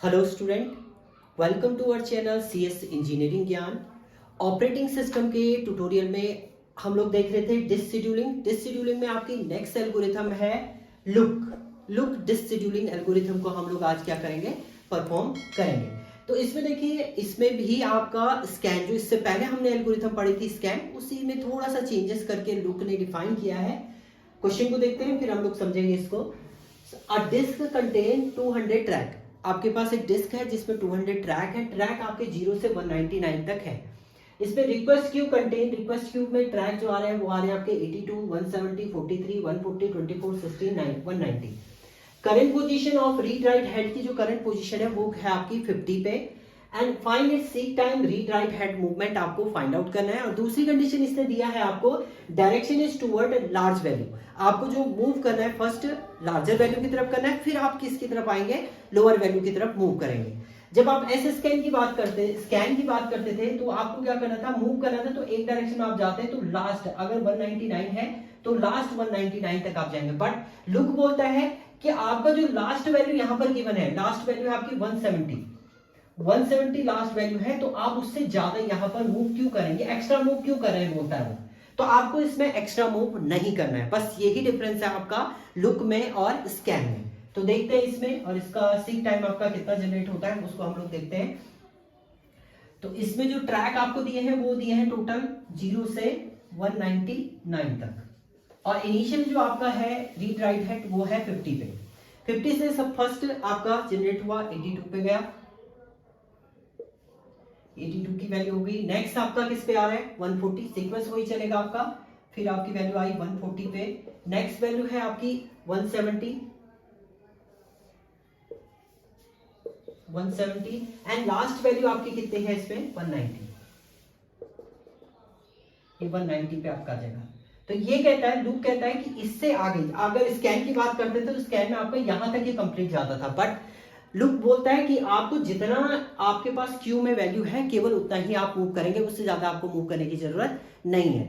Hello student, welcome to our channel CS engineering Gyan. Operating system के tutorial में हम लोग देख रहे थे डिस शेड्यूलिंग में आपकी नेक्स्ट एल्गोरिथम है लुक डिस शेड्यूलिंग एल्गोरिथम को हम लोग आज क्या करेंगे, परफॉर्म करेंगे। तो इसमें देखिए, इसमें भी आपका स्कैन, जो इससे पहले हमने एल्गोरिथम पढ़ी थी स्कैन, उसी में थोड़ा सा चेंजेस करके लुक ने डिफाइन किया है। क्वेश्चन को देखते हैं, फिर हम लोग समझेंगे इसको। अ डिस्क कंटेन 200 ट्रैक। आपके पास एक डिस्क है जिसमें 200 ट्रैक है। ट्रैक आपके 0 से 199 तक है। इसमें request Q contain, request Q में ट्रैक जो आ रहे हैं वो आ रहे हैं आपके 82, 170, 43, 140, 24, 16, 190। Current position of read write head की जो करंट पोजीशन है वो है आपकी 50 पे। And find it seek time read write head movement आपको फाइंड आउट करना है। और दूसरी कंडीशन इसने दिया है आपको, direction is toward large value. आपको जो मूव करना है फर्स्ट लार्जर वैल्यू की तरफ करना है, फिर आप किसकी तरफ आएंगे, लोअर वैल्यू की तरफ मूव करेंगे। जब आप ऐसे स्कैन की बात करते थे तो आपको क्या करना था, मूव करना था। तो एक डायरेक्शन में आप जाते हैं तो लास्ट, अगर 199 है तो लास्ट 199 तक आप जाएंगे। बट लुक बोलता है कि आपका जो लास्ट वैल्यू यहां पर गिवन है, लास्ट वैल्यू है आपकी 170 लास्ट वैल्यू है, तो आप उससे ज्यादा यहां पर मूव क्यों करेंगे, एक्स्ट्रा मूव क्यों कर रहे हैं बोलता है वो। तो आपको इसमें एक्स्ट्रा मूव नहीं करना है। बस यही डिफरेंस है आपका लुक में और स्कैन में। तो देखते हैं इसमें, और इसका सीक टाइम आपका कितना जनरेट होता है उसको हम लोग देखते हैं। तो इसमें जो ट्रैक आपको दिए हैं वो दिए हैं टोटल 0 से 199 तक। और इनिशियल जो आपका है रीड राइट हेड वो है 50 पे। 50 से सब फर्स्ट आपका जनरेट हुआ 82 पे गया, 82 की वैल्यू हो गई। नेक्स्ट आपका किस पे आ रहा है, 140, सीक्वेंस वही चलेगा आपका। फिर आपकी वैल्यू आई 140 पे। नेक्स्ट वैल्यू है आपकी 170 एंड लास्ट वैल्यू आपकी कितनी है इसमें, 190। ये 190 पे आपका आ जाएगा। तो ये कहता है, लुक कहता है कि इससे आगे, अगर स्कैन की बात करते थे तो स्कैन में आपका यहां तक ही कंप्लीट जाता था। बट लुक बोलता है कि आपको जितना आपके पास क्यू में वैल्यू है केवल उतना ही आप मूव करेंगे, उससे ज्यादा आपको मूव करने की जरूरत नहीं है।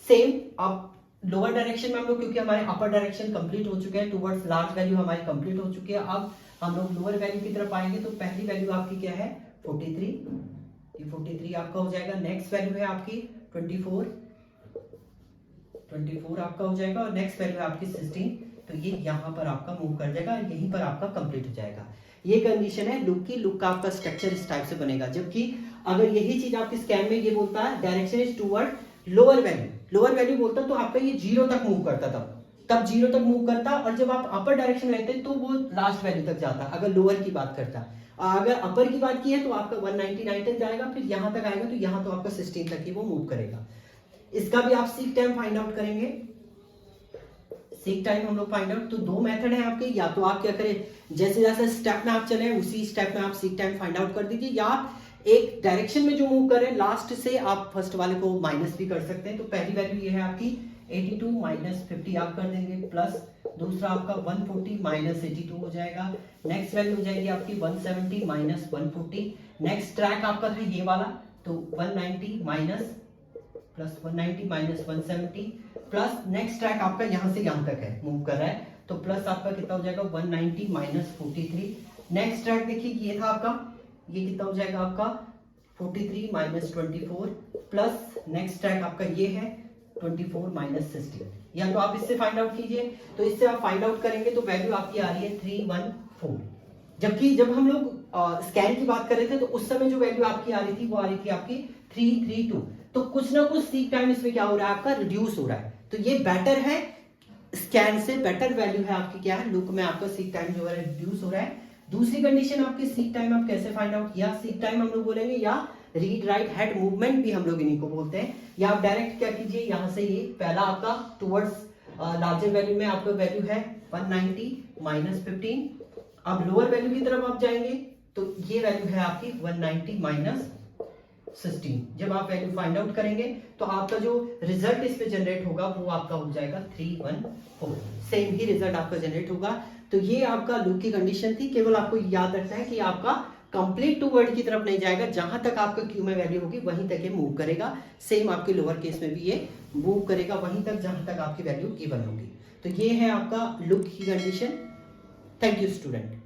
सेम अब लोअर डायरेक्शन में हम लोग, क्योंकि हमारे अपर डायरेक्शन कंप्लीट हो चुके हैं, टुवर्ड्स लार्ज वैल्यू हमारी कंप्लीट हो चुकी है। अब हम लोग लोअर वैल्यू की तरफ आएंगे। तो पहली वैल्यू आपकी क्या है, 43, ये 43 आपका हो जाएगा। नेक्स्ट वैल्यू है आपकी 24 आपका हो जाएगा। और नेक्स्ट वैल्यू है आपकी 16। तो ये यहां पर आपका मूव कर जाएगा, यहीं पर आपका कंप्लीट हो जाएगा। ये कंडीशन है लुक की। लुक का आपका स्ट्रक्चर इस टाइप से बनेगा। जबकि अगर यही चीज आपकी स्कैन में ये बोलता है direction is toward lower value बोलता तो आपका ये 0 तक मूव करता था, तब 0 तक मूव करता। और जब आप अपर डायरेक्शन लेते तो वो लास्ट वैल्यू तक जाता, अगर लोअर की बात करता। अगर अपर की बात की है तो आपका 199 तक जाएगा, फिर यहां तक आएगा तो यहां तो आपका 16 तक ही वो मूव करेगा। इसका भी आप सीक टाइम फाइंड आउट करेंगे। सीक टाइम हम लोग फाइंड आउट, तो दो मेथड है आपके। या तो आप क्या करें, जैसे जैसे स्टेप में आप चले उसी स्टेप में आप सीक टाइम फाइंड आउट कर दीजिए, या आप एक डायरेक्शन में जो मूव करें लास्ट से आप फर्स्ट वाले को माइनस भी कर सकते हैं। तो पहली वैल्यू ये है आपकी 82 माइनस 50 आप कर देंगे, प्लस दूसरा आपका 140 माइनस 82 हो जाएगा। नेक्स्ट वैल्यू हो जाएगी आपकी 170 माइनस 140। नेक्स्ट ट्रैक आपका था ये वाला, तो 190 minus plus 190 minus 170 plus next track आपका यहां से यहां तक है, मूव कर रहा है। तो प्लस आपका कितना हो जाएगा, 190 माइनस 43। नेक्स्ट ट्रैक देखिए ये था आपका, ये कितना हो जाएगा आपका 43 माइनस 24 प्लस नेक्स्ट ट्रैक आपका ये है 24 माइनस 16। या तो आप इससे फाइंड आउट कीजिए। तो इससे आप फाइंड आउट करेंगे तो वैल्यू आपकी आ रही है 314। जबकि जब हम लोग स्कैन की बात कर रहे थे तो उस समय जो वैल्यू आपकी आ रही थी वो आ रही थी आपकी 332। तो कुछ ना कुछ सीक टाइम इसमें क्या हो रहा है, आपका रिड्यूस हो रहा है। तो ये बेटर है, स्कैन से बेटर वैल्यू है आपकी क्या है, लुक में आपका सीक टाइम जो है रिड्यूस हो रहा है। दूसरी कंडीशन आपकी सीक टाइम आप कैसे फाइंड आउट, या सीक टाइम हम लोग बोलेंगे, या रीड राइट हेड मूवमेंट भी हम लोग इन्हीं को बोलते हैं। या आप डायरेक्ट क्या कीजिए, यहां से ये पहला आपका टुवर्ड्स लार्जर वैल्यू में आपका वैल्यू है 190 माइनस 15। अब लोअर वैल्यू की तरफ आप जाएंगे तो ये वैल्यू है आपकी 190 माइनस 16। जब आप वैल्यू फाइंड आउट करेंगे तो आपका जो रिजल्ट इस पे जनरेट होगा वो आपका हो जाएगा 314। सेम ही रिजल्ट आपका जनरेट होगा। तो ये आपका लुक की कंडीशन थी। केवल आपको याद रखना है कि आपका कंप्लीट टू वर्ड की तरफ नहीं जाएगा, जहां तक आपका क्यू में वैल्यू होगी वहीं तक ये मूव करेगा। सेम आपके लोअर केस में भी ये मूव करेगा वहीं तक जहां तक आपकी वैल्यू गिवन होगी। तो ये है आपका लुक की कंडीशन। Thank you student.